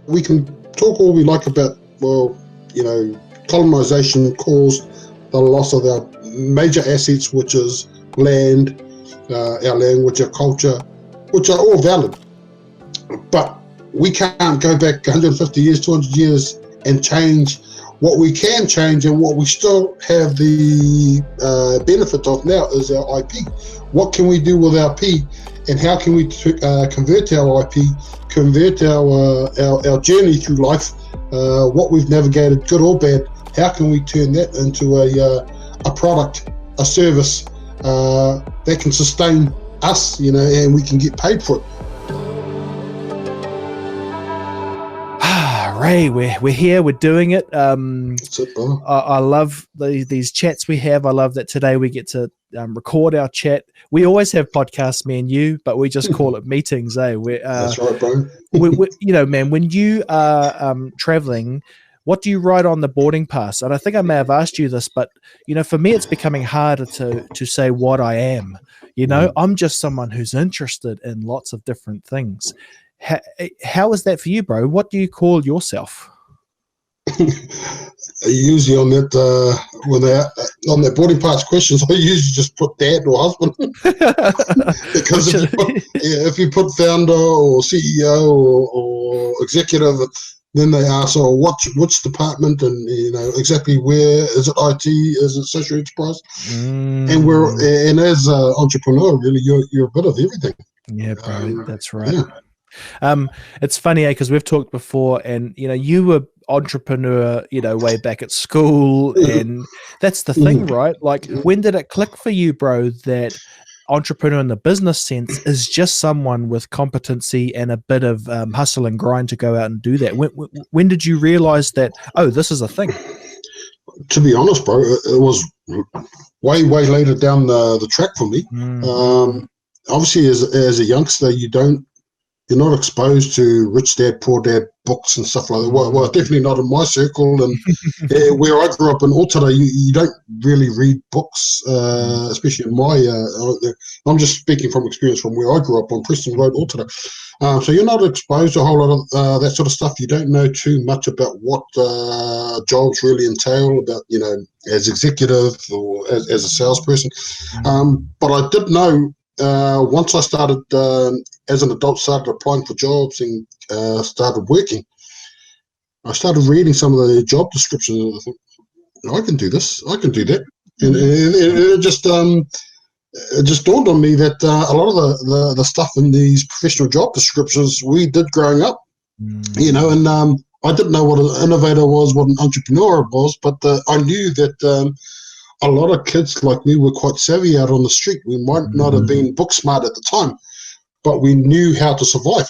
we can talk all we like about, well, colonization caused the loss of our major assets, which is land, our language, our culture, which are all valid. But we can't go back 150 years, 200 years and change what we can change, and what we still have the benefit of now is our IP. What can we do with our IP, and how can we convert our IP, convert our journey through life, what we've navigated, good or bad, how can we turn that into a product, a service that can sustain us, and we can get paid for it. Ray, we're here, we're doing it. That's it, brother. I love these chats we have. I love that today we get to record our chat. We always have podcasts, me and you, but we just call it meetings, eh? That's right, bro. Man, when you are traveling, what do you write on the boarding pass? And I think I may have asked you this, but for me, it's becoming harder to say what I am. I'm just someone who's interested in lots of different things. How is that for you, bro? What do you call yourself? Usually on that on that boarding pass questions, I usually just put dad or husband. Because if you put founder or CEO or executive, then they ask, which department, and exactly where is it? IT? Is it social enterprise? And as an entrepreneur, really, you're a bit of everything. Yeah, bro, that's right. Yeah. It's funny, because we've talked before, and you were entrepreneur, way back at school, and that's the thing, right? Like, when did it click for you, bro, that entrepreneur in the business sense is just someone with competency and a bit of hustle and grind to go out and do that? When did you realize that, this is a thing? To be honest, bro, it was way later down the track for me. Obviously, as a youngster, you're not exposed to Rich Dad, Poor Dad books and stuff like that. Well, definitely not in my circle. And where I grew up in Otara, you don't really read books, especially in my... I'm just speaking from experience from where I grew up on Preston Road, Otara. So you're not exposed to a whole lot of that sort of stuff. You don't know too much about what jobs really entail, about, as executive or as a salesperson. But I did know once I started... as an adult, started applying for jobs and started working. I started reading some of the job descriptions, and I thought, I can do this, I can do that. And it just dawned on me that a lot of the stuff in these professional job descriptions we did growing up, and I didn't know what an innovator was, what an entrepreneur was, but I knew that a lot of kids like me were quite savvy out on the street. We might not have been book smart at the time, but we knew how to survive.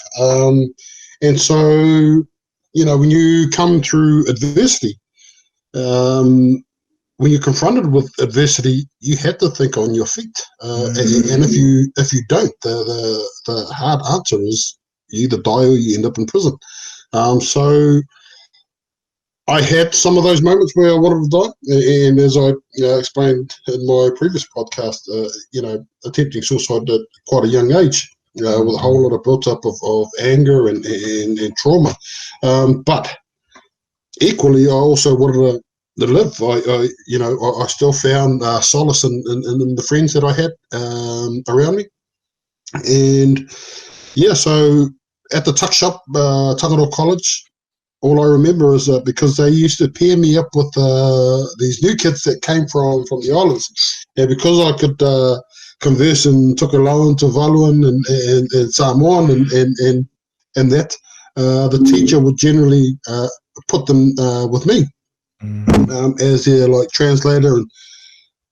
And so, when you come through adversity, when you're confronted with adversity, you have to think on your feet. And if you don't, the hard answer is you either die or you end up in prison. So I had some of those moments where I wanted to die. And as I explained in my previous podcast, attempting suicide at quite a young age. With a whole lot of built up of anger and trauma. But equally, I also wanted to live. I still found solace in the friends that I had around me. And so at the tuck shop, Takaroa College, all I remember is because they used to pair me up with these new kids that came from the islands. And because I could converse and took a loan to Valuan and Samoan and that, the teacher would generally put them with me as their translator.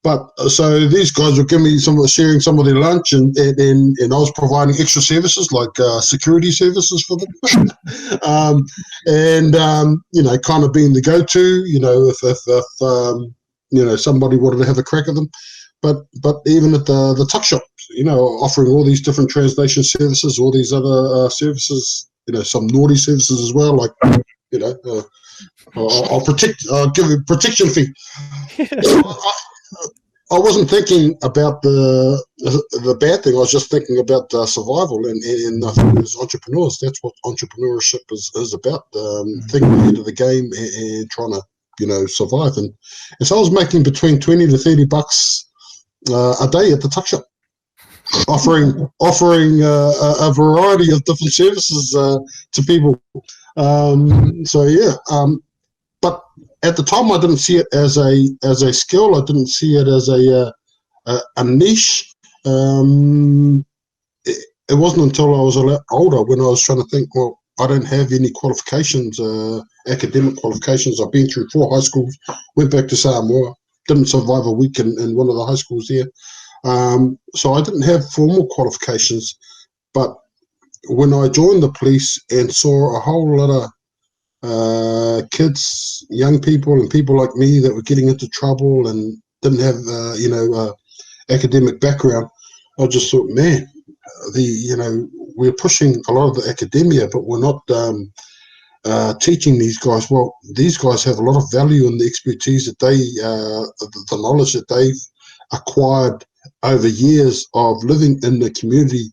But so these guys would give me sharing some of their lunch, and I was providing extra services like security services for them, kind of being the go-to, if somebody wanted to have a crack at them. But even at the tuck shop, offering all these different translation services, all these other services, some naughty services as well, like, I'll give you a protection fee. I wasn't thinking about the bad thing. I was just thinking about survival, and I think as entrepreneurs, that's what entrepreneurship is about. Thinking ahead of the game and trying to survive. And so I was making between $20 to $30 a day at the tuck shop, offering a variety of different services to people. But at the time, I didn't see it as a skill. I didn't see it as a niche. It wasn't until I was a lot older when I was trying to think, well, I don't have any qualifications, academic qualifications. I've been through 4 high schools, went back to Samoa, didn't survive a week in one of the high schools there. So I didn't have formal qualifications. But when I joined the police and saw a whole lot of kids, young people, and people like me that were getting into trouble and didn't have, academic background, I just thought, man, we're pushing a lot of the academia, but we're not teaching these guys. Well, these guys have a lot of value in the expertise that the knowledge that they've acquired over years of living in the community,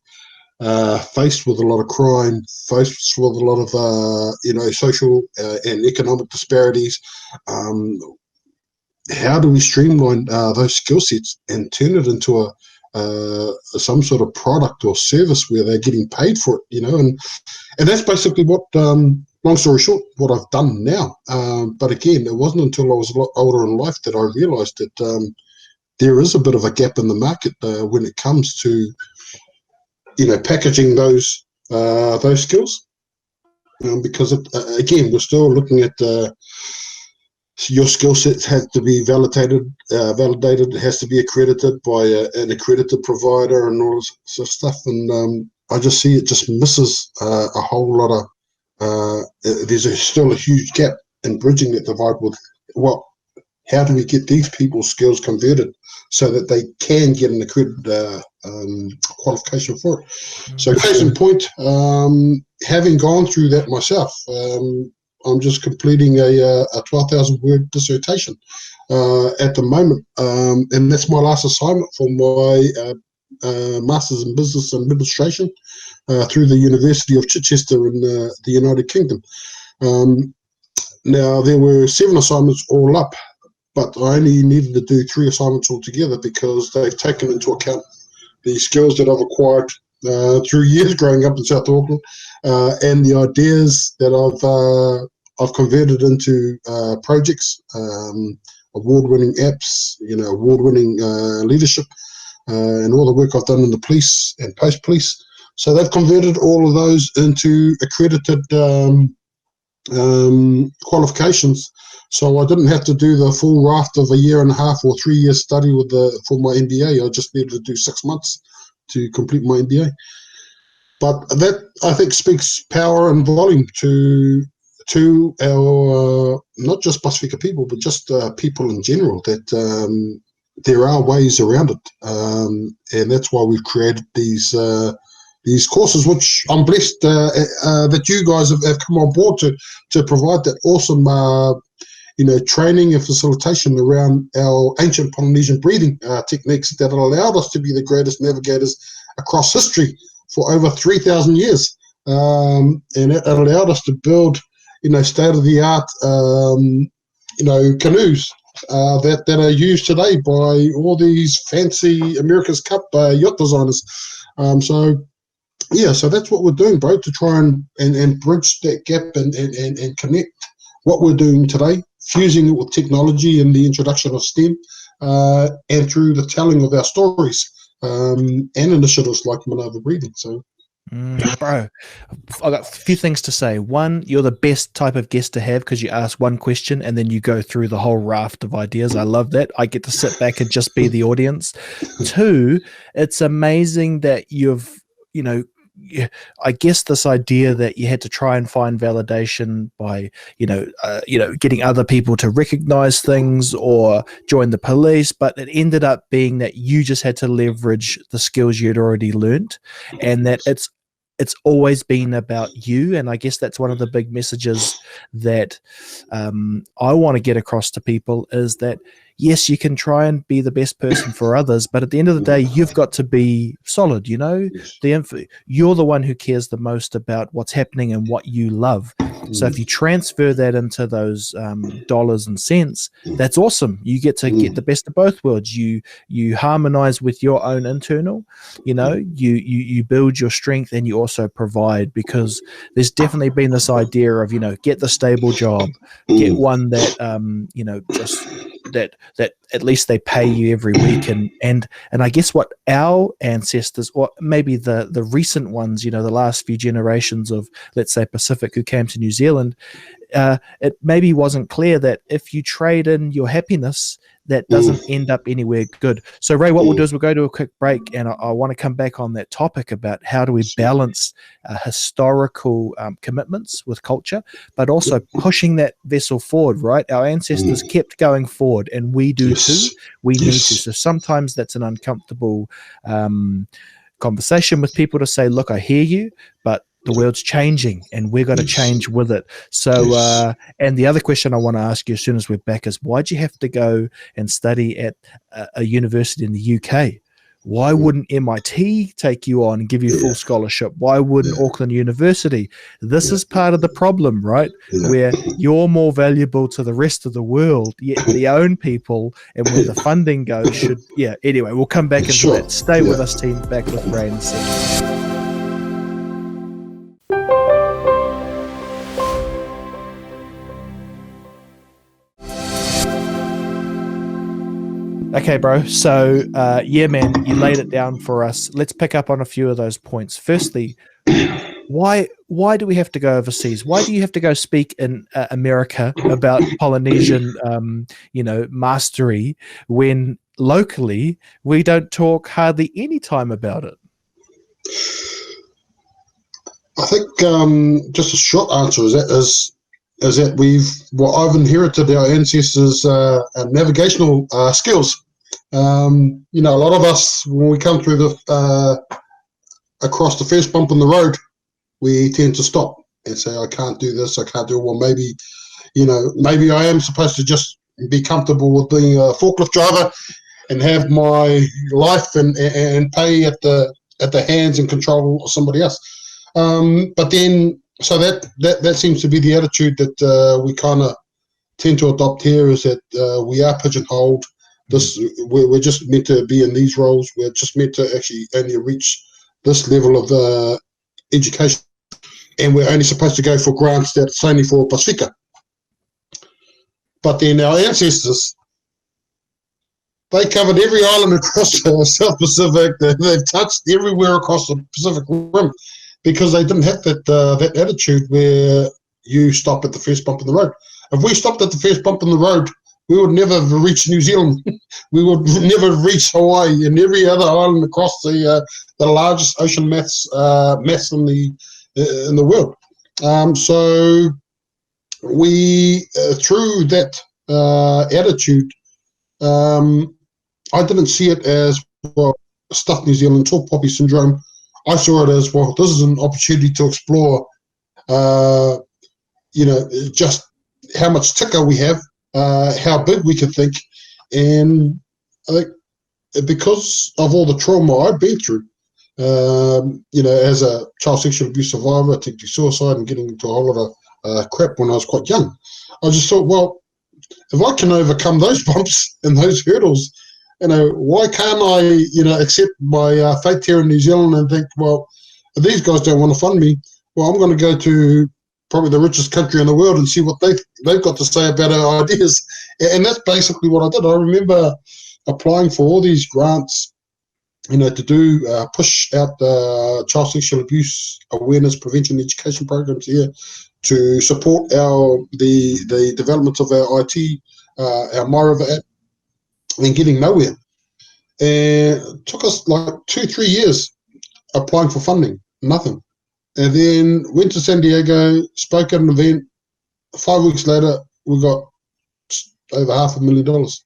faced with a lot of crime, faced with a lot of social and economic disparities. How do we streamline those skill sets and turn it into some sort of product or service where they're getting paid for it? And that's basically what, long story short, what I've done now. But again, it wasn't until I was a lot older in life that I realised that there is a bit of a gap in the market when it comes to packaging those skills, because again, we're still looking at your skill sets have to be validated. It has to be accredited by an accredited provider and all this sort of stuff. And I just see it just misses a whole lot of. There's still a huge gap in bridging that divide with how do we get these people's skills converted so that they can get an accredited qualification for it. So case in point, having gone through that myself, I'm just completing a 12,000 word dissertation at the moment, and that's my last assignment for my Masters in Business Administration through the University of Chichester in the United Kingdom. Now, there were 7 assignments all up, but I only needed to do 3 assignments altogether because they've taken into account the skills that I've acquired through years growing up in South Auckland, and the ideas that I've converted into projects, award-winning apps, award-winning leadership, and all the work I've done in the police and post-police. So they've converted all of those into accredited qualifications. So I didn't have to do the full raft of a 1.5 years or 3 years study for my MBA. I just needed to do 6 months to complete my MBA. But that, I think, speaks power and volume to our not just Pasifika people, but just people in general, that there are ways around it, and that's why we've created these courses, which I'm blessed that you guys have come on board to provide that awesome training and facilitation around our ancient Polynesian breathing techniques that allowed us to be the greatest navigators across history for over 3,000 years. And it allowed us to build, state-of-the-art, canoes that are used today by all these fancy America's Cup yacht designers. So that's what we're doing, bro, to try and bridge that gap and connect what we're doing today, fusing it with technology and the introduction of STEM, and through the telling of our stories and initiatives like Manawa Breathing. So, bro, I've got a few things to say. One, you're the best type of guest to have because you ask one question and then you go through the whole raft of ideas. I love that. I get to sit back and just be the audience. 2, it's amazing that you've, I guess this idea that you had to try and find validation by, getting other people to recognize things or join the police, but it ended up being that you just had to leverage the skills you'd already learned, and that it's always been about you. And I guess that's one of the big messages that I want to get across to people is that, yes, you can try and be the best person for others, but at the end of the day, you've got to be solid. You're the one who cares the most about what's happening and what you love. So if you transfer that into those dollars and cents, that's awesome. You get to get the best of both worlds. You harmonize with your own internal, you build your strength, and you also provide, because there's definitely been this idea of, get the stable job, get one that, just that at least they pay you every week. And I guess what our ancestors, or maybe the recent ones, the last few generations of, let's say, Pacific, who came to New Zealand, it maybe wasn't clear that if you trade in your happiness, that doesn't end up anywhere good. So, Ray, what we'll do is we'll go to a quick break, and I want to come back on that topic about how do we balance historical commitments with culture, but also pushing that vessel forward, right? Our ancestors kept going forward, and we do too. We need to. So sometimes that's an uncomfortable conversation with people to say, look, I hear you, but the world's changing and we're going to change with it. So, and the other question I want to ask you as soon as we're back is, why'd you have to go and study at a university in the UK? Why wouldn't MIT take you on and give you full scholarship? Why wouldn't Auckland University? This is part of the problem, right? Where you're more valuable to the rest of the world, yet the own people and where the funding goes should, anyway, we'll come back into that. Stay with us, team. Back with Ray in a second. Okay, bro. So, man, you laid it down for us. Let's pick up on a few of those points. Firstly, why do we have to go overseas? Why do you have to go speak in America about Polynesian, mastery, when locally we don't talk hardly any time about it? I think just a short answer is that I've inherited our ancestors' navigational skills. A lot of us, when we come through across the first bump in the road, we tend to stop and say, I can't do this, I can't do it. Well, maybe I am supposed to just be comfortable with being a forklift driver and have my life and pay at the hands and control of somebody else. But then, so that seems to be the attitude that we kind of tend to adopt here, is that we are pigeonholed. We're just meant to be in these roles. We're just meant to actually only reach this level of education, and we're only supposed to go for grants that's only for Pacifica. But then our ancestors, they covered every island across the South Pacific. They've touched everywhere across the Pacific Rim, because they didn't have that attitude where you stop at the first bump in the road. If we stopped at the first bump in the road, we would never reach New Zealand. We would never reach Hawaii and every other island across the largest ocean mass in the world. So we, through that attitude, I didn't see it as, well, stuff New Zealand, tall poppy syndrome. I saw it as, well, this is an opportunity to explore, just how much ticker we have, how big we can think. And I think because of all the trauma I've been through, as a child sexual abuse survivor, attempting suicide and getting into a whole lot of crap when I was quite young, I just thought, well, if I can overcome those bumps and those hurdles, why can't I, accept my fate here in New Zealand and think, well, if these guys don't want to fund me, well, I'm going to go to probably the richest country in the world and see what they've got to say about our ideas. And that's basically what I did. I remember applying for all these grants, to do push out the child sexual abuse awareness prevention education programs here to support the development of our IT, our MyRiver app, and getting nowhere. And it took us like 2-3 years applying for funding, nothing. And then went to San Diego, spoke at an event. 5 weeks later, we got over $500,000.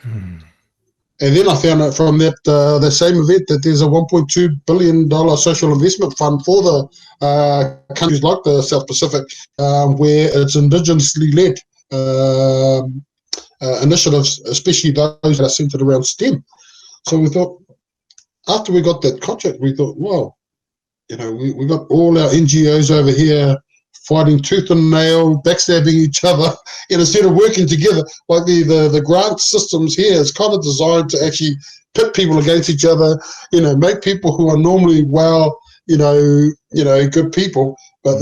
And then I found out from that same event that there's a $1.2 billion social investment fund for the countries like the South Pacific, where it's indigenously led. initiatives, especially those that are centered around STEM. So we thought, after we got that contract, we thought, well, we got all our NGOs over here fighting tooth and nail, backstabbing each other, instead of working together. Like the grant systems here is kind of designed to actually pit people against each other, make people who are normally good people, but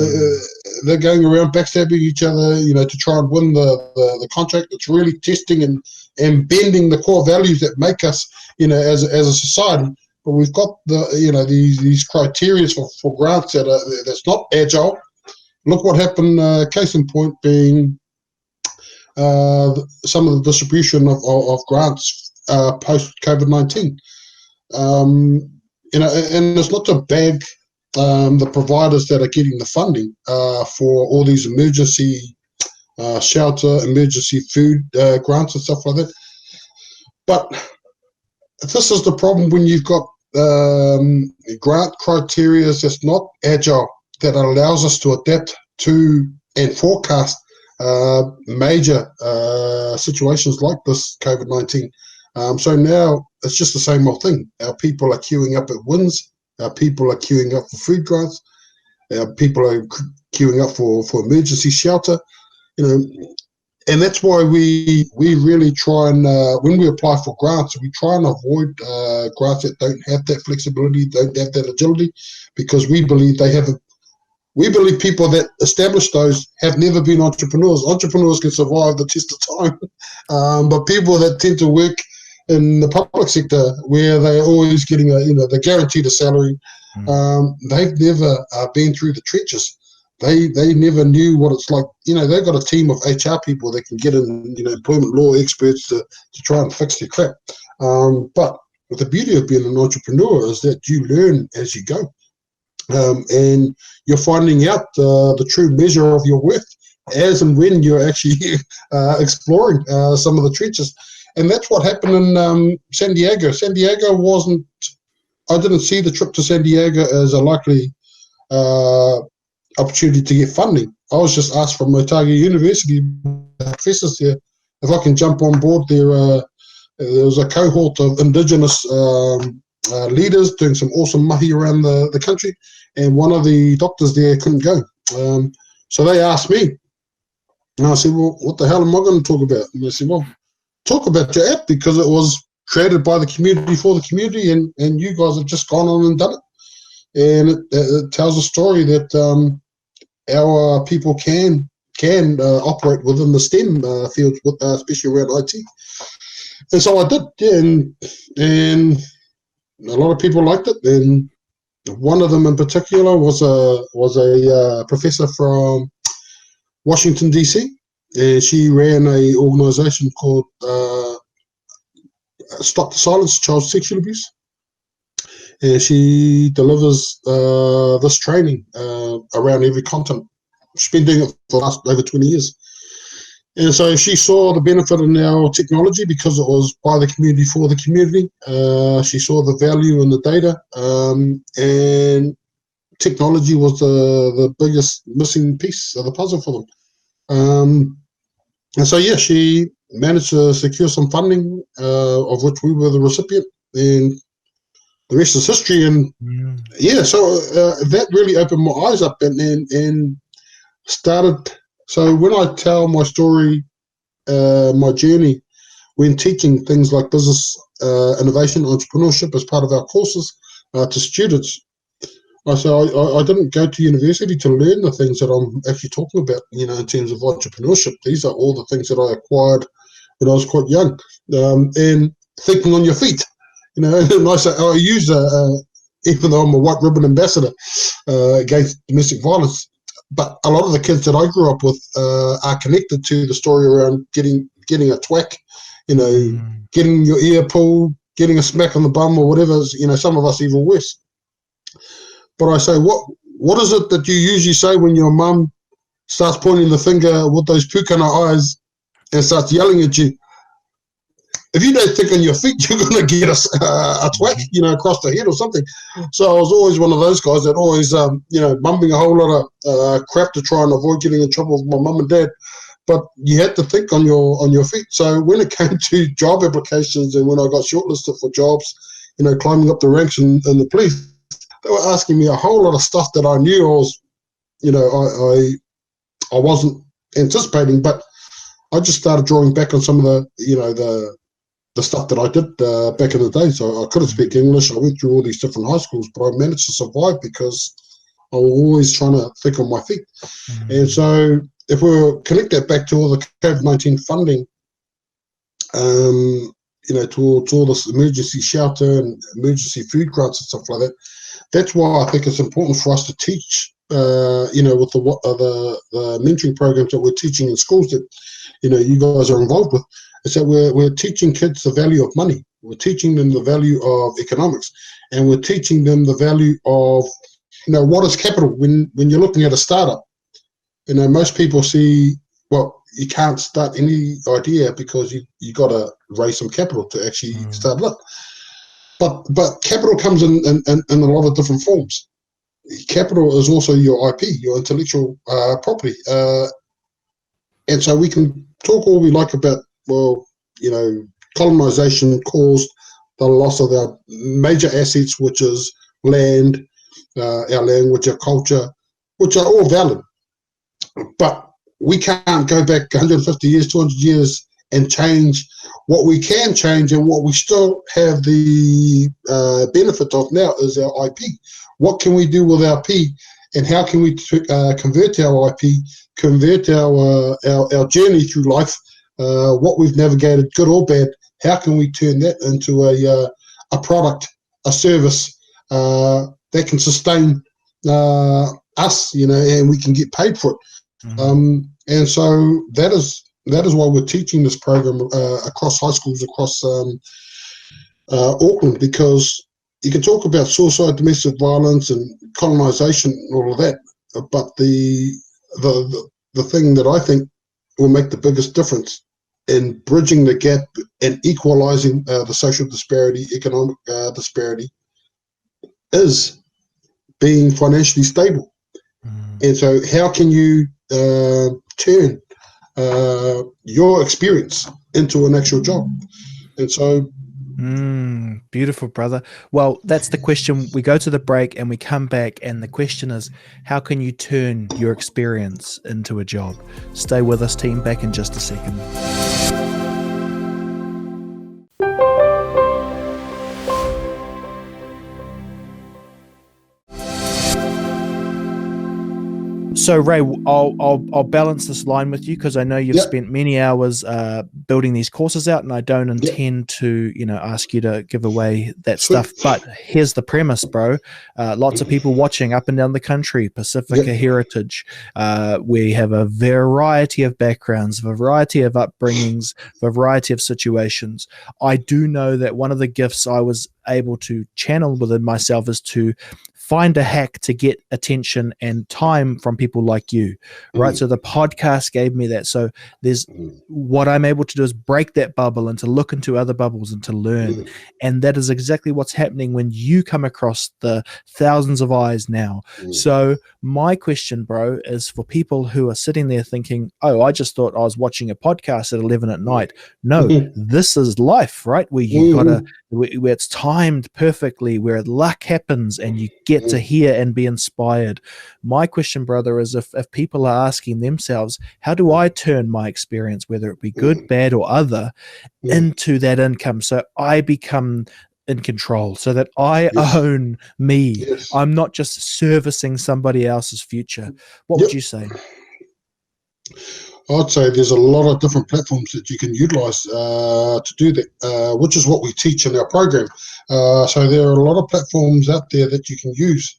they're going around backstabbing each other, to try and win the contract. It's really testing and bending the core values that make us, as a society. But we've got these criteria for grants that's not agile. Look what happened. Case in point being some of the distribution of grants post COVID-19. And it's not to bag the providers that are getting the funding for all these emergency shelter, emergency food grants and stuff like that. But this is the problem when you've got grant criteria that's not agile, that allows us to adapt to and forecast major situations like this COVID-19. So now it's just the same old thing. Our people are queuing up at WINS. Our people are queuing up for food grants. Our people are queuing up for emergency shelter. And that's why we really try and, when we apply for grants, we try and avoid grants that don't have that flexibility, don't have that agility, because we believe people that establish those have never been entrepreneurs. Entrepreneurs can survive the test of time, but people that tend to work in the public sector, where they're always getting they're guaranteed a salary, they've never been through the trenches. They never knew what it's like. They've got a team of HR people that can get in, employment law experts to try and fix their crap. But the beauty of being an entrepreneur is that you learn as you go. And you're finding out the true measure of your worth as and when you're actually exploring some of the trenches. And that's what happened in San Diego. San Diego I didn't see the trip to San Diego as a likely opportunity to get funding. I was just asked from Otago University professors there if I can jump on board there. There was a cohort of Indigenous leaders doing some awesome mahi around the country, and one of the doctors there couldn't go. So they asked me, and I said, well, what the hell am I going to talk about? And they said, well, talk about your app, because it was created by the community for the community, and you guys have just gone on and done it. And it tells a story that our people can operate within the STEM fields, especially around IT. And so I did, and a lot of people liked it. And one of them in particular was a professor from Washington, D.C., and she ran an organization called Stop the Silence, Child Sexual Abuse. And she delivers this training around every continent. She's been doing it for the last over 20 years. And so she saw the benefit in our technology because it was by the community for the community. She saw the value in the data, and technology was the biggest missing piece of the puzzle for them. And so, yeah, she managed to secure some funding, of which we were the recipient, and the rest is history. And yeah, so that really opened my eyes up and started. So when I tell my story, my journey, when teaching things like business innovation, entrepreneurship as part of our courses to students, I say I didn't go to university to learn the things that I'm actually talking about, in terms of entrepreneurship. These are all the things that I acquired when I was quite young, and thinking on your feet. And I say I use, even though I'm a white ribbon ambassador against domestic violence, but a lot of the kids that I grew up with are connected to the story around getting a thwack, getting your ear pulled, getting a smack on the bum or whatever. Some of us even worse. But I say, what is it that you usually say when your mum starts pointing the finger with those pukana eyes and starts yelling at you? If you don't think on your feet, you're going to get a thwack, across the head or something. So I was always one of those guys that always, mumbling a whole lot of crap to try and avoid getting in trouble with my mum and dad. but you had to think on your feet. So when it came to job applications and when I got shortlisted for jobs, climbing up the ranks in the police, they were asking me a whole lot of stuff that I knew I wasn't anticipating, but I just started drawing back on some of the stuff that I did back in the day. So I couldn't speak English. I went through all these different high schools, but I managed to survive because I was always trying to think on my feet. And so if we connect that back to all the COVID-19 funding, towards all this emergency shelter and emergency food grants and stuff like that, that's why I think it's important for us to teach, with the mentoring programs that we're teaching in schools that, you guys are involved with, is that we're teaching kids the value of money. We're teaching them the value of economics, and we're teaching them the value of, what is capital. When you're looking at a startup, most people see, well, you can't start any idea because you got to raise some capital to actually start it up. But capital comes in a lot of different forms. Capital is also your IP, your intellectual property. And so we can talk all we like about, colonization caused the loss of our major assets, which is land, our language, our culture, which are all valid. But we can't go back 150 years, 200 years and change. What we can change and what we still have the benefit of now is our IP. What can we do with our IP, and how can we convert our IP, convert our journey through life, what we've navigated, good or bad, how can we turn that into a product, a service that can sustain us, and we can get paid for it. And so that is why we're teaching this program across high schools across Auckland, because you can talk about suicide, domestic violence, and colonization, and all of that, but the thing that I think will make the biggest difference in bridging the gap and equalizing the social disparity, economic disparity, is being financially stable. And so how can you turn your experience into an actual job? And so beautiful, brother. Well, that's the question. We go to the break and we come back, and the question is, how can you turn your experience into a job? Stay with us, team. Back in just a second. So, Ray, I'll balance this line with you, because I know you've spent many hours building these courses out, and I don't intend to, ask you to give away that stuff. But here's the premise, bro. Lots of people watching up and down the country, Pacifica heritage. We have a variety of backgrounds, a variety of upbringings, a variety of situations. I do know that one of the gifts I was able to channel within myself is to find a hack to get attention and time from people like you, right? So the podcast gave me that. So there's what I'm able to do is break that bubble and to look into other bubbles and to learn. And that is exactly what's happening when you come across the thousands of eyes now. So my question, bro, is for people who are sitting there thinking, oh, I just thought I was watching a podcast at 11 at night. No, this is life, right? Where you gotta, where it's timed perfectly, where luck happens and you get to hear and be inspired. My question, brother, is if people are asking themselves, how do I turn my experience, whether it be good, bad, or other, into that income so I become in control, so that I own me? I'm not just servicing somebody else's future. What would you say? I'd say there's a lot of different platforms that you can utilize to do that, which is what we teach in our program. So there are a lot of platforms out there that you can use,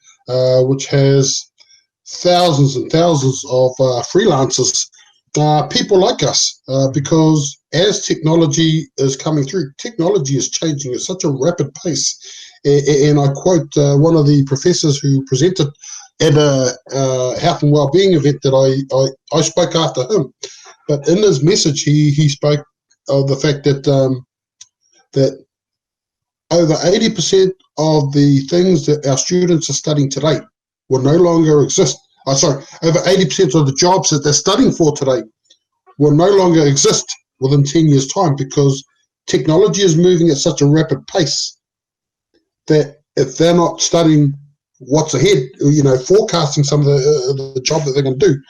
which has thousands and thousands of freelancers, people like us, because as technology is coming through, technology is changing at such a rapid pace. And I quote one of the professors who presented at a health and wellbeing event that I spoke after him. But in his message, he spoke of the fact that that over 80% of the things that our students are studying today will no longer exist. Over 80% of the jobs that they're studying for today will no longer exist within 10 years' time, because technology is moving at such a rapid pace that if they're not studying what's ahead, forecasting some of the job that they're going to do,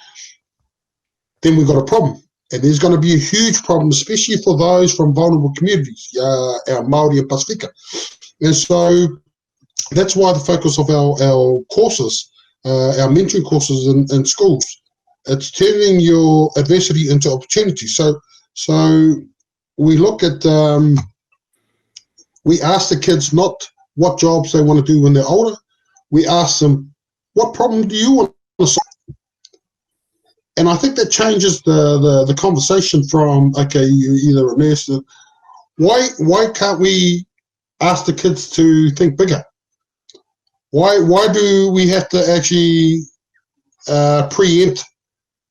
then we've got a problem. And there's going to be a huge problem, especially for those from vulnerable communities, our Māori and Pasifika. And so that's why the focus of our courses, our mentoring courses in schools, it's turning your adversity into opportunity. So we look at, we ask the kids not what jobs they want to do when they're older. We ask them, what problem do you want to solve? And I think that changes the conversation from, okay, you're either a nurse. Why can't we ask the kids to think bigger? Why do we have to actually preempt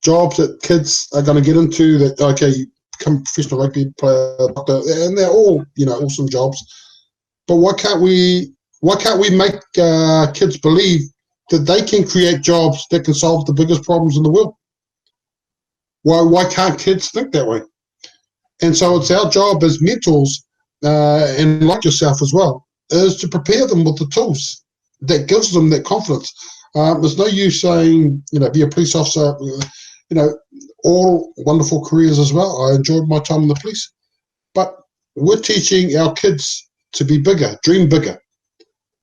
jobs that kids are going to get into? That, okay, you become a professional rugby player, doctor, and they're all awesome jobs. But why can't we make kids believe that they can create jobs that can solve the biggest problems in the world? Why can't kids think that way? And so it's our job as mentors, and like yourself as well, is to prepare them with the tools that gives them that confidence. There's no use saying, be a police officer, all wonderful careers as well. I enjoyed my time in the police. But we're teaching our kids to be bigger, dream bigger,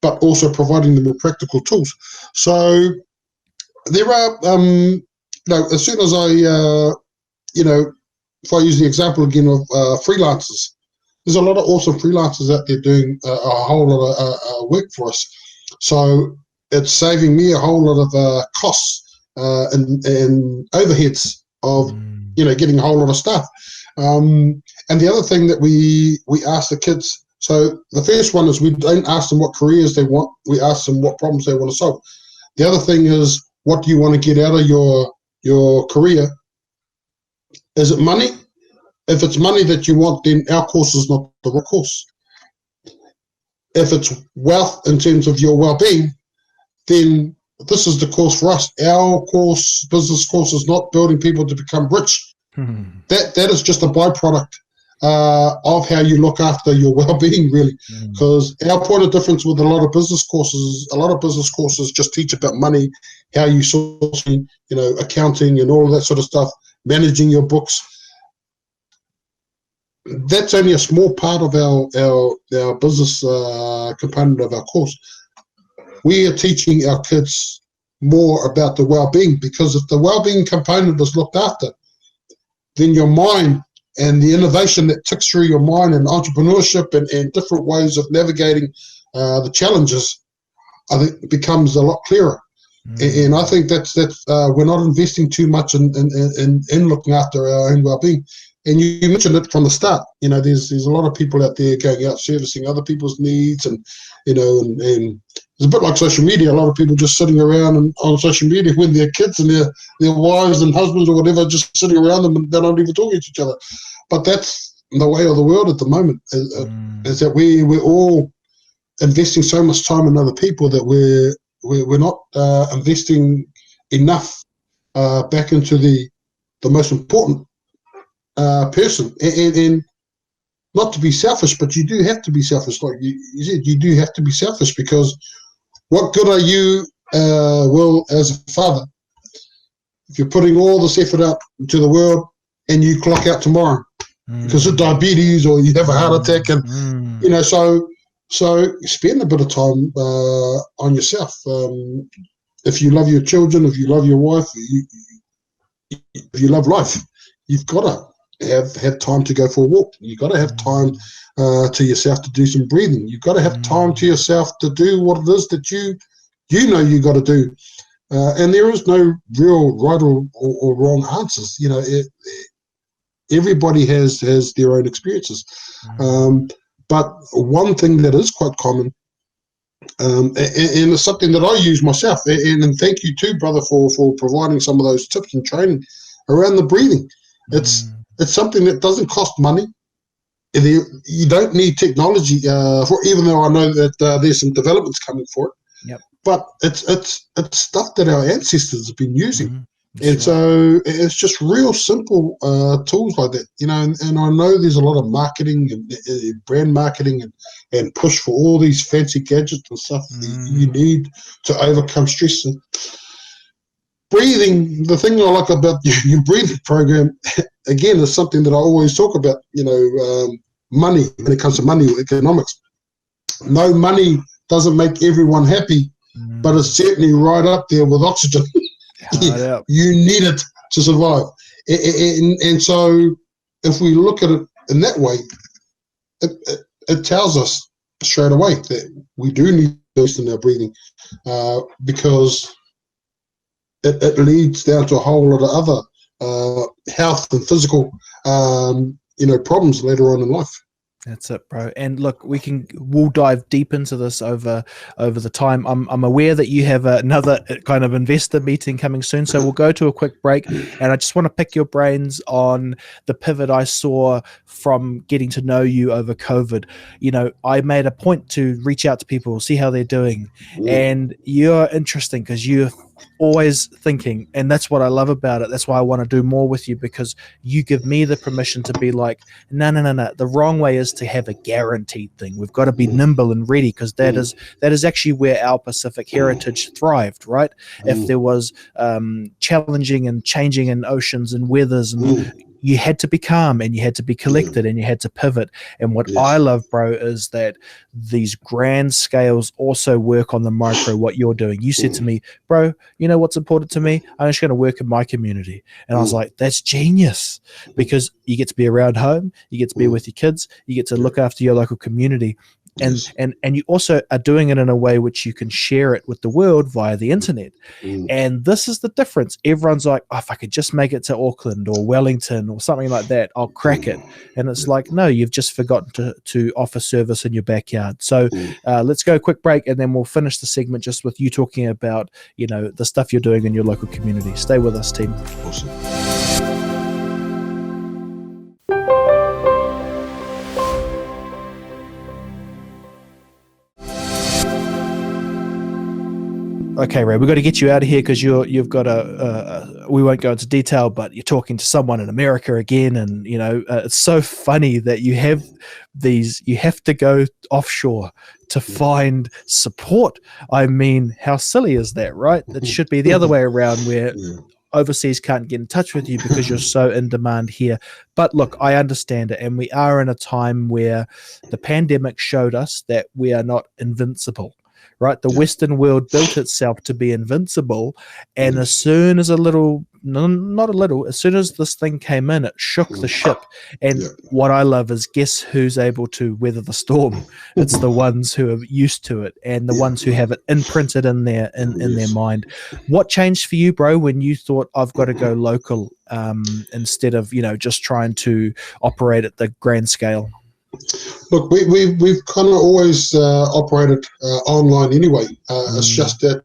but also providing them with practical tools. So there are, as soon as I, if I use the example again of freelancers, there's a lot of awesome freelancers out there doing a whole lot of work for us. So it's saving me a whole lot of costs and overheads of, getting a whole lot of stuff. And the other thing that we ask the kids, so the first one is we don't ask them what careers they want. We ask them what problems they want to solve. The other thing is, what do you want to get out of your career? Is it money? If it's money that you want, then our course is not the right course. If it's wealth in terms of your well-being, then this is the course for us. Our course, business course, is not building people to become rich. That is just a byproduct of how you look after your well-being, really. Because our point of difference with a lot of business courses just teach about money, how you source, accounting and all of that sort of stuff, managing your books. That's only a small part of our business component of our course. We are teaching our kids more about the well-being, because if the well-being component is looked after, then your mind and the innovation that ticks through your mind and entrepreneurship and different ways of navigating the challenges, I think, becomes a lot clearer. And I think that's we're not investing too much in looking after our own well-being. And you mentioned it from the start. There's a lot of people out there going out servicing other people's needs, and and it's a bit like social media. A lot of people just sitting around on social media when their kids and their wives and husbands or whatever just sitting around them, and they're not even talking to each other. But that's the way of the world at the moment. Is that we're all investing so much time in other people that we're not investing enough back into the most important person. And not to be selfish, but you do have to be selfish. Like you said, you do have to be selfish, because what good are you, as a father, if you're putting all this effort out into the world and you clock out tomorrow because of diabetes, or you have a heart attack, and so spend a bit of time on yourself. If you love your children, if you love your wife, if you love life, you've got to have time to go for a walk. You've got to have time to yourself to do some breathing. You've got to have time to yourself to do what it is that you got to do. And there is no real right or wrong answers. Everybody has their own experiences. But one thing that is quite common, and it's something that I use myself, and thank you too, brother, for providing some of those tips and training around the breathing. It's something that doesn't cost money. You don't need technology for, even though I know that there's some developments coming for it. Yep. But it's stuff that our ancestors have been using So it's just real simple tools like that, and I know there's a lot of marketing and brand marketing and push for all these fancy gadgets and stuff that you need to overcome stress. And breathing, the thing I like about your breathing program, again, is something that I always talk about, money, when it comes to money or economics. No, money doesn't make everyone happy, but it's certainly right up there with oxygen. You need it to survive. And so if we look at it in that way, it tells us straight away that we do need boost in our breathing, because it leads down to a whole lot of other health and physical problems later on in life. That's it, bro. And look, we'll dive deep into this over the time. I'm aware that you have another kind of investor meeting coming soon, so we'll go to a quick break. And I just want to pick your brains on the pivot I saw from getting to know you over COVID. I made a point to reach out to people, see how they're doing, and you're interesting because you're always thinking, and that's what I love about it. That's why I want to do more with you, because you give me the permission to be like, no. The wrong way is to have a guaranteed thing. We've got to be nimble and ready, because that is actually where our Pacific heritage thrived, right? If there was challenging and changing in oceans and weathers, and you had to be calm and you had to be collected and you had to pivot. And what I love, bro, is that these grand scales also work on the micro, what you're doing. You said to me, bro, you know what's important to me? I'm just going to work in my community. And I was like, that's genius, because you get to be around home, you get to be with your kids, you get to look after your local community. And you also are doing it in a way which you can share it with the world via the internet. And this is the difference. Everyone's like, if I could just make it to Auckland or Wellington or something like that, I'll crack it. And it's like, no, you've just forgotten to offer service in your backyard. So let's go a quick break, and then we'll finish the segment just with you talking about, the stuff you're doing in your local community. Stay with us, team. Awesome. Okay, Ray, we've got to get you out of here because you've got we won't go into detail, but you're talking to someone in America again, and it's so funny that you have to go offshore to find support. I mean, how silly is that, right? It should be the other way around, where overseas can't get in touch with you because you're so in demand here. But look, I understand it, and we are in a time where the pandemic showed us that we are not invincible. Right, the Western world built itself to be invincible, and as soon as as soon as this thing came in, it shook the ship. And what I love is, guess who's able to weather the storm? It's the ones who are used to it, and the ones who have it imprinted in their mind. What changed for you, bro, when you thought, I've got to go local instead of just trying to operate at the grand scale? Look, we've kind of always operated online anyway. It's just that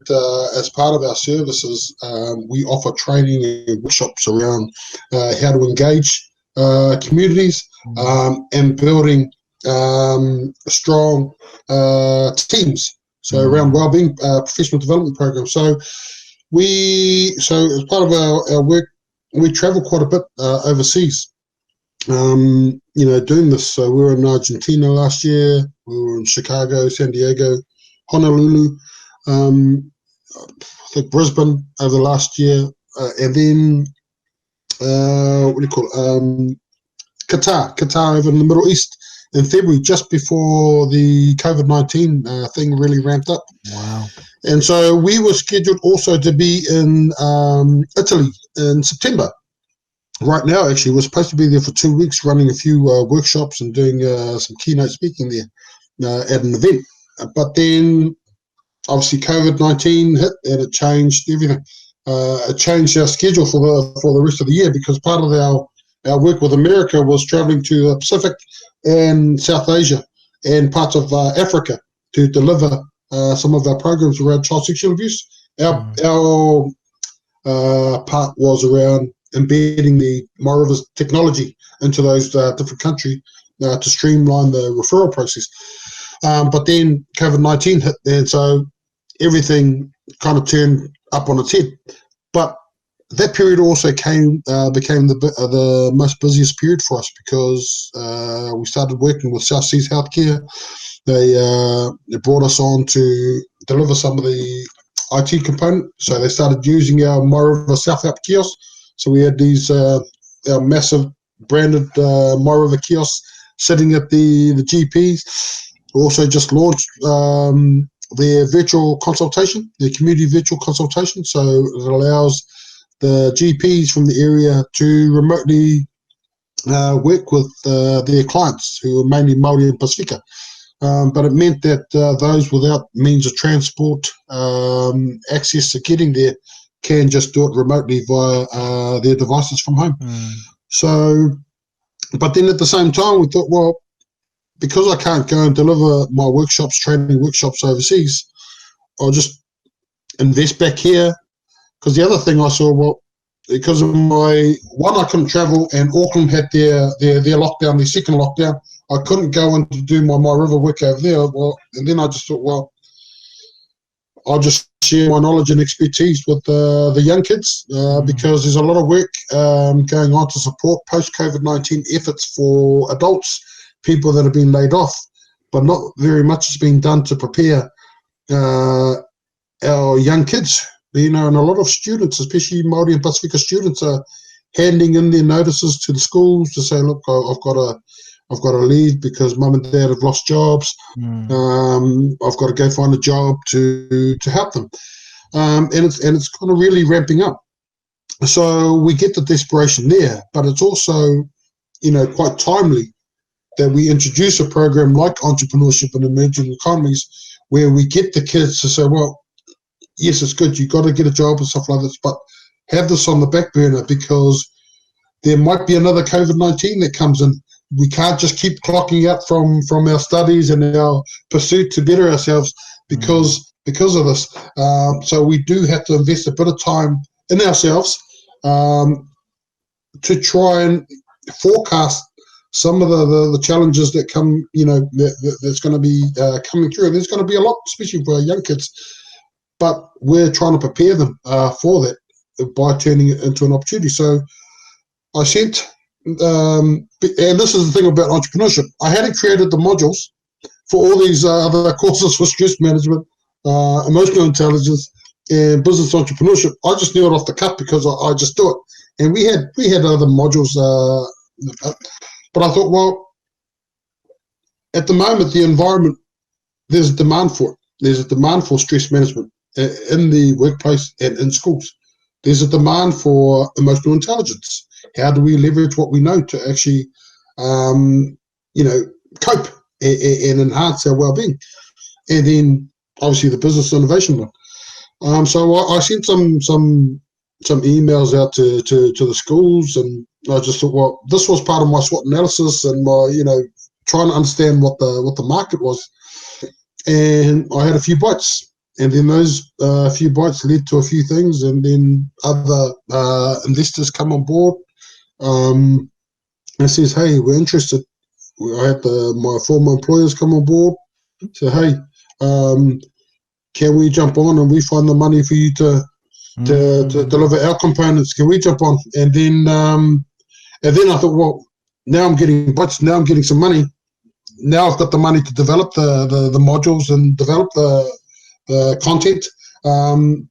as part of our services, we offer training and workshops around how to engage communities and building strong teams. So around wellbeing, professional development programs. So as part of our work, we travel quite a bit overseas. Doing this. So we were in Argentina last year. We were in Chicago, San Diego, Honolulu, I think Brisbane over the last year, and then Qatar over in the Middle East in February, just before the COVID-19 thing really ramped up. Wow! And so we were scheduled also to be in Italy in September. Right now, actually, we're supposed to be there for 2 weeks, running a few workshops and doing some keynote speaking there at an event. But then, obviously, COVID-19 hit, and it changed everything. It changed our schedule for the rest of the year, because part of our work with America was traveling to the Pacific and South Asia and parts of Africa to deliver some of our programs around child sexual abuse. Our part was around embedding the Moreover's technology into those different countries to streamline the referral process. But then COVID-19 hit, and so everything kind of turned up on its head. But that period also became the most busiest period for us, because we started working with South Seas Healthcare. They brought us on to deliver some of the IT component. So they started using our River South App kiosks. So we had these our massive branded River kiosks sitting at the GPs. We also just launched their virtual consultation, their community virtual consultation. So it allows the GPs from the area to remotely work with their clients, who are mainly Māori and Pasifika. But it meant that those without means of transport, access to getting there, can just do it remotely via their devices from home. So, but then at the same time, we thought, well, because I can't go and deliver my workshops, training workshops overseas, I'll just invest back here. Because the other thing I saw, well, because of I couldn't travel, and Auckland had their lockdown, their second lockdown. I couldn't go and do my River work over there. Well, and then I just thought, well, I'll just share my knowledge and expertise with the young kids, because there's a lot of work going on to support post-COVID-19 efforts for adults, people that have been laid off, but not very much has been done to prepare our young kids. And a lot of students, especially Māori and Pasifika students, are handing in their notices to the schools to say, look, I've got to leave because mum and dad have lost jobs. I've got to go find a job to help them. And it's kind of really ramping up. So we get the desperation there, but it's also, quite timely that we introduce a program like entrepreneurship and emerging economies, where we get the kids to say, well, yes, it's good, you've got to get a job and stuff like this, but have this on the back burner, because there might be another COVID-19 that comes in. We can't just keep clocking out from our studies and our pursuit to better ourselves because of this. So we do have to invest a bit of time in ourselves to try and forecast some of the challenges that come, that's going to be coming through. There's going to be a lot, especially for our young kids, but we're trying to prepare them for that by turning it into an opportunity. So I sent, and this is the thing about entrepreneurship, I hadn't created the modules for all these other courses for stress management, emotional intelligence, and business entrepreneurship. I just knew it off the cuff because I just do it. And we had other modules, but I thought, well, at the moment, the environment, there's a demand for it. There's a demand for stress management in the workplace and in schools. There's a demand for emotional intelligence. How do we leverage what we know to actually, cope and enhance our well-being? And then, obviously, the business innovation one. So I sent some emails out to the schools, and I just thought, well, this was part of my SWOT analysis and my, trying to understand what the market was. And I had a few bites. And then those few bites led to a few things, and then other investors come on board and says, hey, we're interested. I had my former employers come on board, say, hey, can we jump on and we find the money for you to deliver our components? Can we jump on? And then I thought, well, now I'm getting bites. Now I'm getting some money. Now I've got the money to develop the modules and develop the content,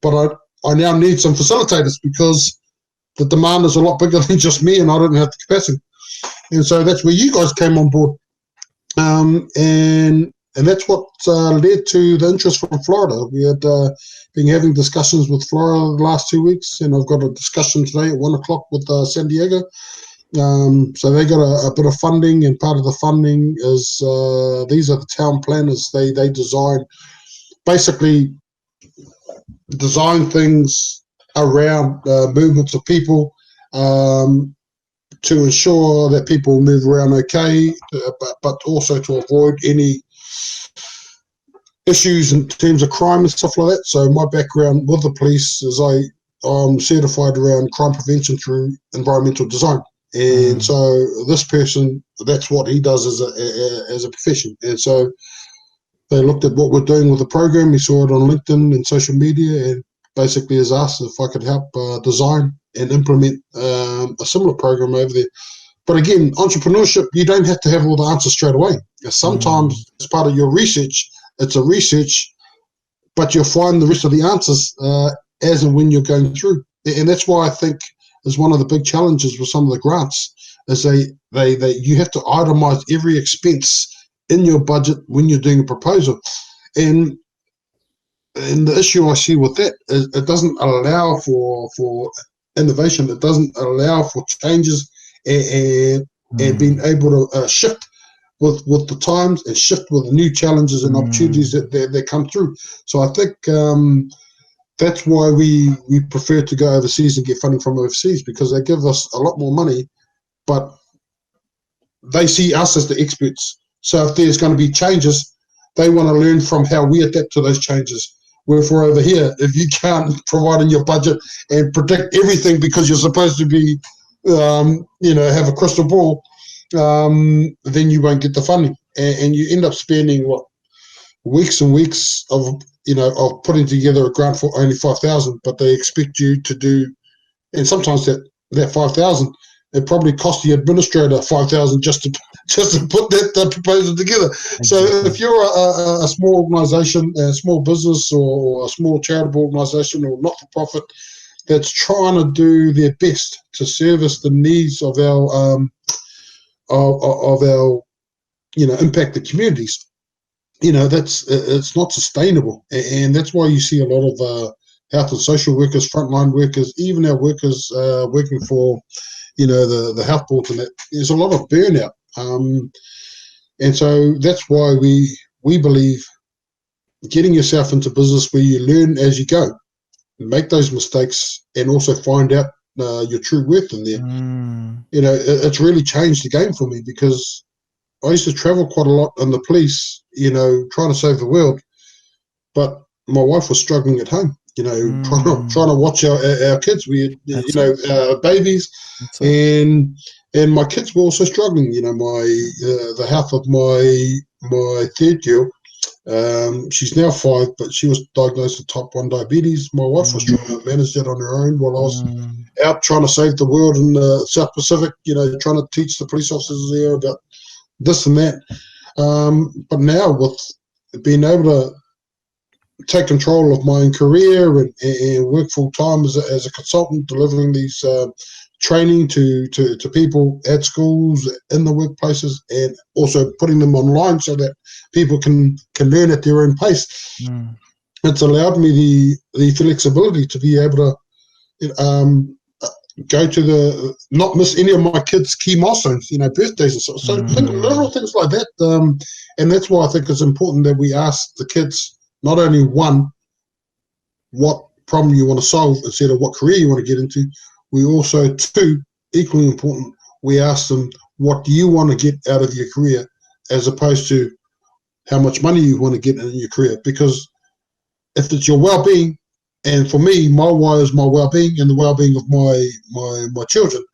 but I now need some facilitators, because the demand is a lot bigger than just me, and I don't have the capacity. And so that's where you guys came on board, and that's what led to the interest from Florida. We had been having discussions with Florida the last 2 weeks, and I've got a discussion today at 1 o'clock with San Diego. So they got a bit of funding, and part of the funding is these are the town planners. They basically design things around movements of people to ensure that people move around okay, but also to avoid any issues in terms of crime and stuff like that. So my background with the police is I'm certified around crime prevention through environmental design. And so this person, that's what he does as a profession. And so they looked at what we're doing with the program. We saw it on LinkedIn and social media, and basically has asked if I could help design and implement a similar program over there. But again, entrepreneurship, you don't have to have all the answers straight away. Sometimes as part of your research, it's a research, but you'll find the rest of the answers as and when you're going through. And that's why I think is one of the big challenges with some of the grants is they you have to itemize every expense in your budget when you're doing a proposal. And the issue I see with that is it doesn't allow for innovation. It doesn't allow for changes and being able to shift with the times and shift with the new challenges and opportunities that come through. So I think that's why we prefer to go overseas and get funding from overseas, because they give us a lot more money, but they see us as the experts. So if there's going to be changes, they want to learn from how we adapt to those changes. Where for over here, if you can't provide in your budget and predict everything because you're supposed to be, have a crystal ball, then you won't get the funding, and you end up spending weeks and weeks of putting together a grant for only 5,000, but they expect you to do, and sometimes that 5,000, it probably cost the administrator 5,000 just to put that proposal together. Exactly. So if you're a small organisation, a small business, or a small charitable organisation or not-for-profit that's trying to do their best to service the needs of our impact the communities, it's not sustainable, and that's why you see a lot of health and social workers, frontline workers, even our workers working for the health boards, and that there's a lot of burnout, and so that's why we believe getting yourself into business where you learn as you go, make those mistakes, and also find out your true worth in there. It's really changed the game for me, because I used to travel quite a lot in the police, trying to save the world, but my wife was struggling at home, trying to watch our kids. We had, babies, and my kids were also struggling. The health of my third girl. She's now 5, but she was diagnosed with type 1 diabetes. My wife was trying to manage that on her own while I was out trying to save the world in the South Pacific, trying to teach the police officers there about this and that. But now, with being able to take control of my own career and work full time as a consultant, delivering these training to people at schools, in the workplaces, and also putting them online so that people can learn at their own pace. It's allowed me the flexibility to be able to go to not miss any of my kids' key milestones, birthdays and so little things like that. And that's why I think it's important that we ask the kids not only one, what problem you want to solve instead of what career you want to get into. We also, two, equally important, we ask them, what do you want to get out of your career, as opposed to how much money you want to get in your career. Because if it's your well-being, and for me, my why is my well-being and the well-being of my children,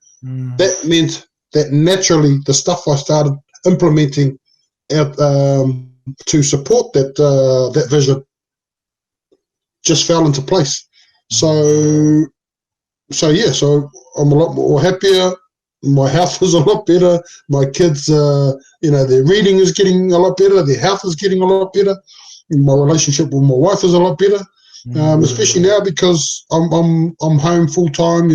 that meant that naturally the stuff I started implementing to support that vision just fell into place. So I'm a lot more happier. My health is a lot better. My kids, their reading is getting a lot better. Their health is getting a lot better. My relationship with my wife is a lot better, especially now because I'm home full time.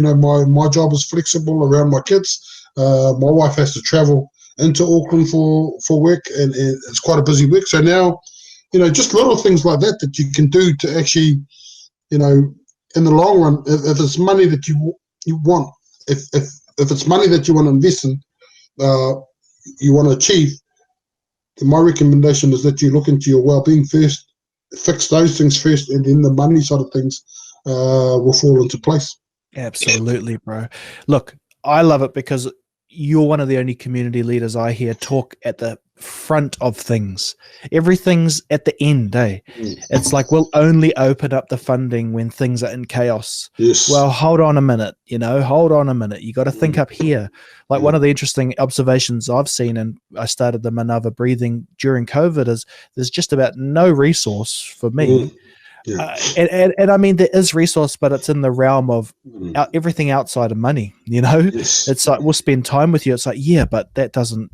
My job is flexible around my kids. My wife has to travel into Auckland for work, and it's quite a busy week. So now, just little things like that you can do to actually, in the long run, if it's money that you want, if it's money that you want to invest in, you want to achieve, then my recommendation is that you look into your well-being first, fix those things first, and then the money side of things will fall into place. Absolutely, bro. Look, I love it because you're one of the only community leaders I hear talk at the front of things. Everything's at the end, eh? It's like, we'll only open up the funding when things are in chaos. Yes. Well, hold on a minute, hold on a minute. You got to think up here. Like one of the interesting observations I've seen, and I started the Manava breathing during COVID, is there's just about no resource for me And I mean, there is resource, but it's in the realm of everything outside of money. Yes. It's like, we'll spend time with you. It's like, yeah, but that doesn't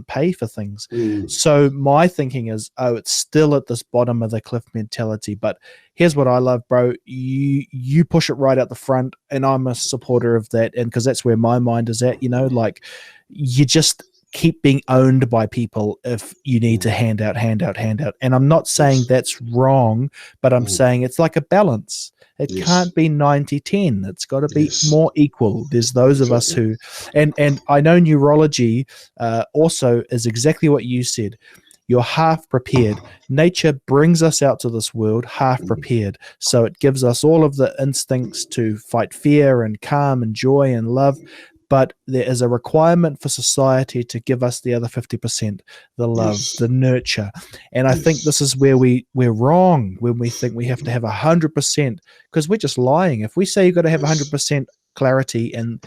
pay for things. So my thinking is, it's still at this bottom of the cliff mentality. But here's what I love, bro. You push it right out the front, and I'm a supporter of that. And because that's where my mind is at, like, you just keep being owned by people if you need to hand out. And I'm not saying that's wrong, but I'm saying it's like a balance. It can't be 90-10. It's got to be more equal. There's those of us who, and I know neurology also is exactly what you said. You're half prepared. Nature brings us out to this world half prepared. So it gives us all of the instincts to fight fear and calm and joy and love. But there is a requirement for society to give us the other 50%, the love, the nurture. And I think this is where we're wrong when we think we have to have 100%, because we're just lying. If we say you've got to have 100% clarity, and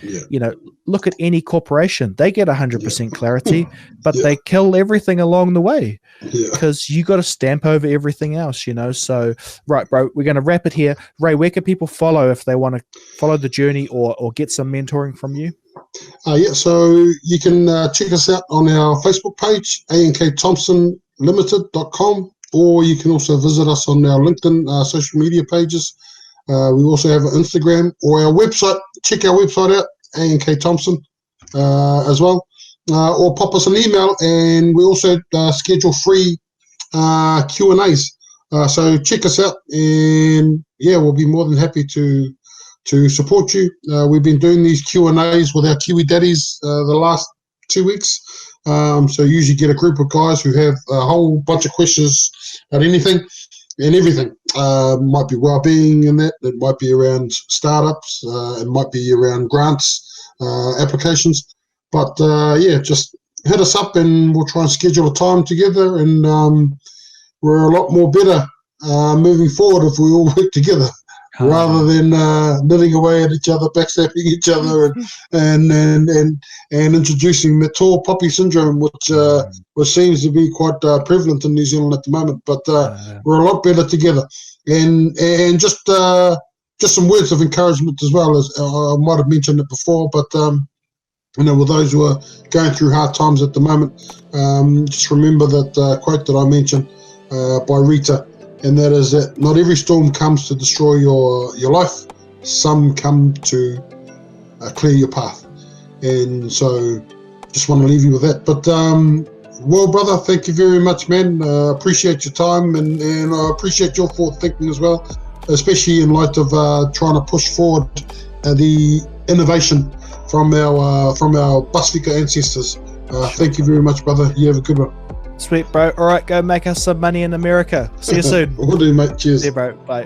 look at any corporation, they get 100% clarity, but they kill everything along the way because you got to stamp over everything else. So right, bro, we're going to wrap it here. Ray, where can people follow if they want to follow the journey or get some mentoring from you? So you can check us out on our Facebook page, ankthomsonlimited.com, or you can also visit us on our LinkedIn social media pages. We also have an Instagram or our website. Check our website out, A&K Thomson, as well. Or pop us an email, and we also schedule free Q&As. So check us out, and we'll be more than happy to support you. We've been doing these Q&As with our Kiwi Daddies the last 2 weeks. So you usually get a group of guys who have a whole bunch of questions about anything and everything. Might be well-being in that. It might be around startups. It might be around grants, applications. But just hit us up, and we'll try and schedule a time together. And we're a lot more better moving forward if we all work together, rather than knitting away at each other, backstabbing each other, and introducing the tall poppy syndrome, which seems to be quite prevalent in New Zealand at the moment. But we're a lot better together, and just some words of encouragement as well. As I might have mentioned it before, but with those who are going through hard times at the moment, just remember that quote that I mentioned by Rita. And that is that not every storm comes to destroy your life. Some come to clear your path. And so just want to leave you with that. But, well, brother, thank you very much, man. Appreciate your time, and I appreciate your forward thinking as well, especially in light of trying to push forward the innovation from our Pasifika ancestors. Thank you very much, brother. You have a good one. Sweet, bro. All right, go make us some money in America. See you soon. We'll do, mate. Cheers. See you, bro. Bye.